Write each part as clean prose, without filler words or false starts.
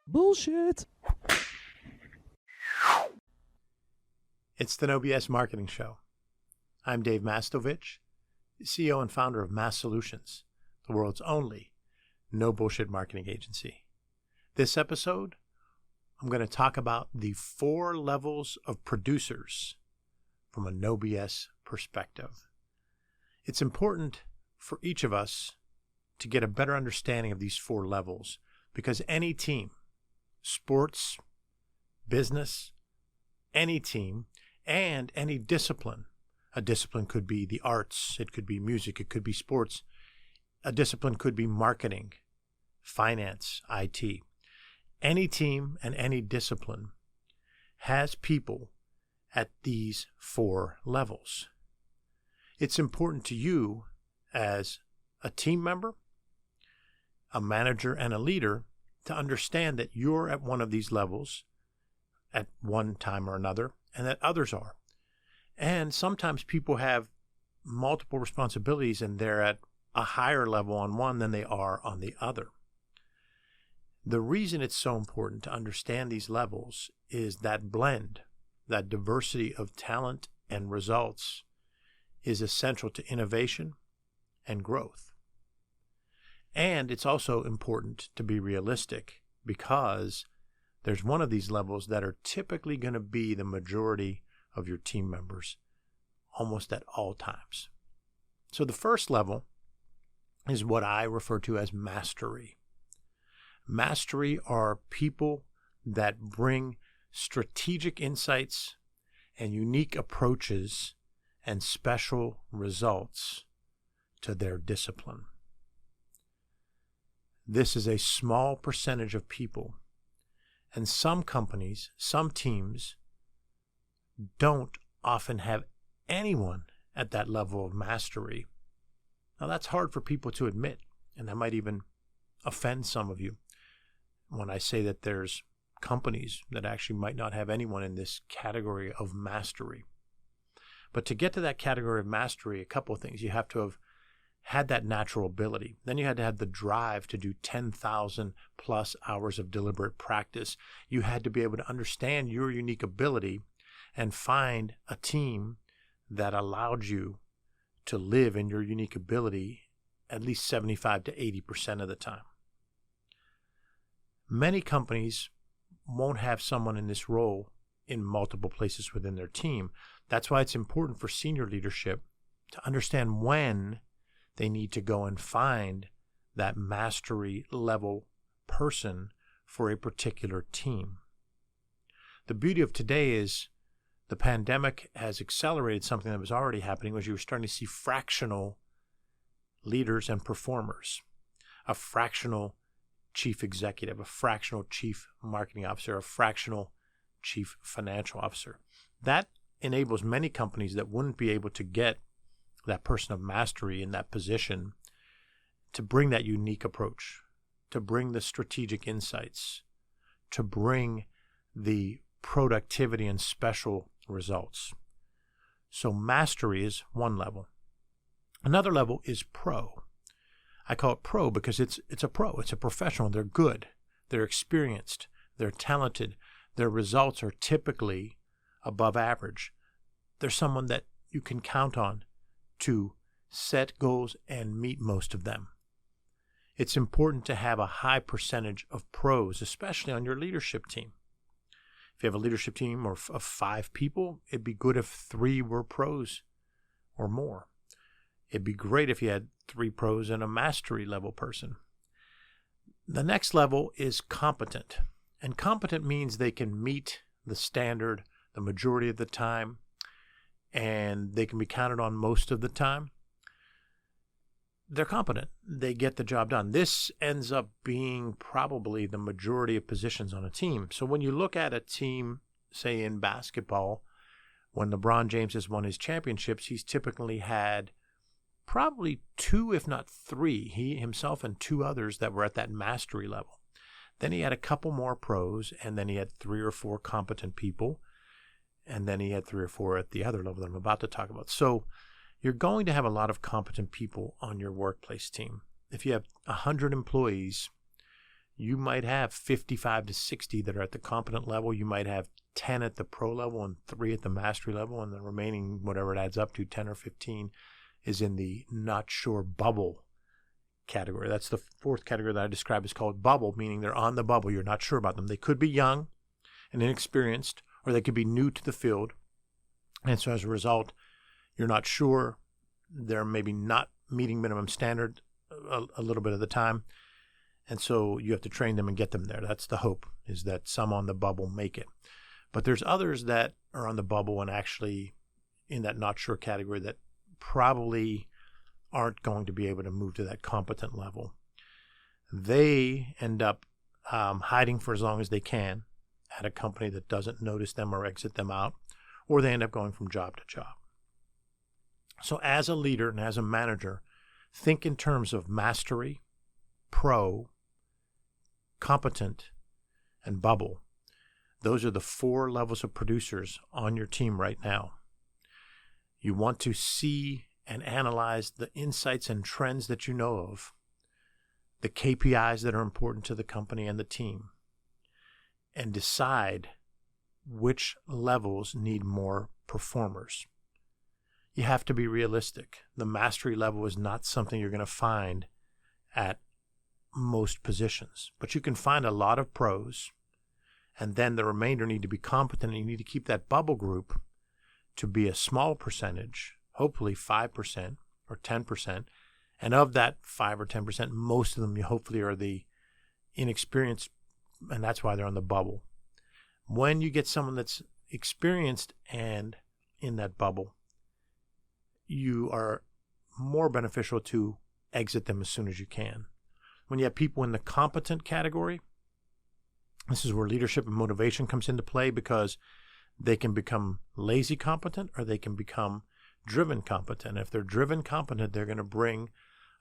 Bullshit. It's the No BS Marketing Show. I'm Dave Mastovich, CEO and founder of Mass Solutions, the world's only no bullshit marketing agency. This episode, I'm going to talk about the 4 levels of producers from a no BS perspective. It's important for each of us to get a better understanding of these 4 levels because any team, sports, business, any team, and any discipline. A discipline could be the arts, it could be music, it could be sports. A discipline could be marketing, finance, IT. Any team and any discipline has people at these 4 levels. It's important to you as a team member, a manager, and a leader to understand that you're at one of these levels at one time or another, and that others are. And sometimes people have multiple responsibilities and they're at a higher level on one than they are on the other. The reason it's so important to understand these levels is that blend, that diversity of talent and results is essential to innovation and growth. And it's also important to be realistic because there's one of these levels that are typically going to be the majority of your team members almost at all times. So the first level is what I refer to as mastery. Mastery are people that bring strategic insights and unique approaches and special results to their discipline. This is a small percentage of people, and some companies, some teams, don't often have anyone at that level of mastery. Now, that's hard for people to admit, and that might even offend some of you when I say that there's companies that actually might not have anyone in this category of mastery. But to get to that category of mastery, a couple of things. You have to have had that natural ability. Then you had to have the drive to do 10,000 plus hours of deliberate practice. You had to be able to understand your unique ability and find a team that allowed you to live in your unique ability at least 75 to 80% of the time. Many companies won't have someone in this role in multiple places within their team. That's why it's important for senior leadership to understand when they need to go and find that mastery level person for a particular team. The beauty of today is the pandemic has accelerated something that was already happening, was you were starting to see fractional leaders and performers, a fractional chief executive, a fractional chief marketing officer, a fractional chief financial officer. That enables many companies that wouldn't be able to get that person of mastery in that position to bring that unique approach, to bring the strategic insights, to bring the productivity and special results. So mastery is one level. Another level is pro. I call it pro because it's a pro. It's a professional. They're good. They're experienced. They're talented. Their results are typically above average. They're someone that you can count on to set goals and meet most of them. It's important to have a high percentage of pros, especially on your leadership team. If you have a leadership team of 5 people, it'd be good if 3 were pros or more. It'd be great if you had 3 pros and a mastery level person. The next level is competent. And competent means they can meet the standard the majority of the time, and they can be counted on most of the time. They're competent. They get the job done. This ends up being probably the majority of positions on a team. So when you look at a team, say in basketball, when LeBron James has won his championships, he's typically had probably 2, if not 3, he himself and 2 others that were at that mastery level. Then he had a couple more pros, and then he had 3 or 4 competent people, and then he had 3 or 4 at the other level that I'm about to talk about. So you're going to have a lot of competent people on your workplace team. If you have 100 employees, you might have 55 to 60 that are at the competent level. You might have 10 at the pro level and 3 at the mastery level, and the remaining, whatever it adds up to, 10 or 15, is in the not sure bubble category. That's the fourth category that I describe as called bubble, meaning they're on the bubble. You're not sure about them. They could be young and inexperienced, or they could be new to the field. And so as a result, you're not sure. They're maybe not meeting minimum standard a little bit of the time. And so you have to train them and get them there. That's the hope, is that some on the bubble make it. But there's others that are on the bubble and actually in that not sure category that probably aren't going to be able to move to that competent level. They end up hiding for as long as they can at a company that doesn't notice them or exit them out, or they end up going from job to job. So as a leader and as a manager, think in terms of mastery, pro, competent, and bubble. Those are the 4 levels of producers on your team right now. You want to see and analyze the insights and trends that you know of, the KPIs that are important to the company and the team, and decide which levels need more performers. You have to be realistic. The mastery level is not something you're going to find at most positions, but you can find a lot of pros, and then the remainder need to be competent, and you need to keep that bubble group to be a small percentage, hopefully 5% or 10%, and of that 5 or 10%, most of them hopefully are the inexperienced, and that's why they're on the bubble. When you get someone that's experienced and in that bubble, you are more beneficial to exit them as soon as you can. When you have people in the competent category, this is where leadership and motivation comes into play, because they can become lazy competent or they can become driven competent. If they're driven competent, they're going to bring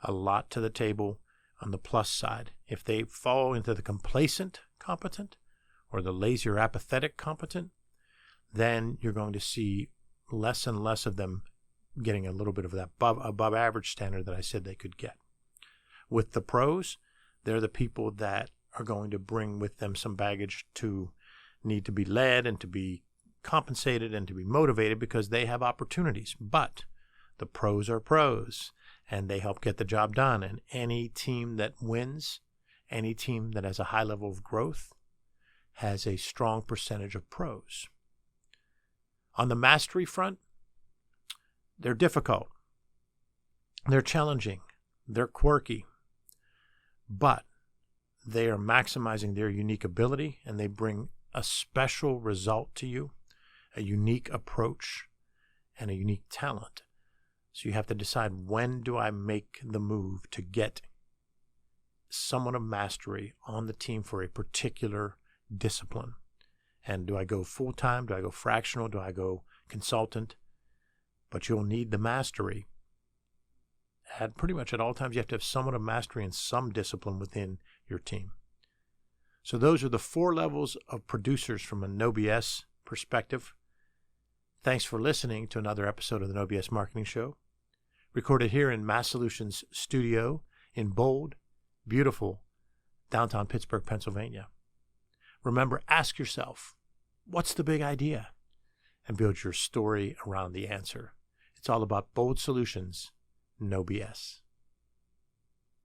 a lot to the table on the plus side. If they fall into the complacent competent or the lazy or apathetic competent, then you're going to see less and less of them getting a little bit of that above average standard that I said they could get. With the pros, they're the people that are going to bring with them some baggage to need to be led and to be compensated and to be motivated because they have opportunities. But the pros are pros, and they help get the job done. And any team that wins, any team that has a high level of growth, has a strong percentage of pros. On the mastery front, they're difficult, they're challenging, they're quirky, but they are maximizing their unique ability, and they bring a special result to you, a unique approach, and a unique talent. So you have to decide, when do I make the move to get someone of mastery on the team for a particular discipline? And do I go full-time? Do I go fractional? Do I go consultant? But you'll need the mastery. At pretty much at all times, you have to have somewhat of mastery in some discipline within your team. So those are the 4 levels of producers from a No BS perspective. Thanks for listening to another episode of the No BS Marketing Show, recorded here in Mass Solutions studio in bold, beautiful downtown Pittsburgh, Pennsylvania. Remember, ask yourself, what's the big idea? And build your story around the answer. It's all about bold solutions, no BS.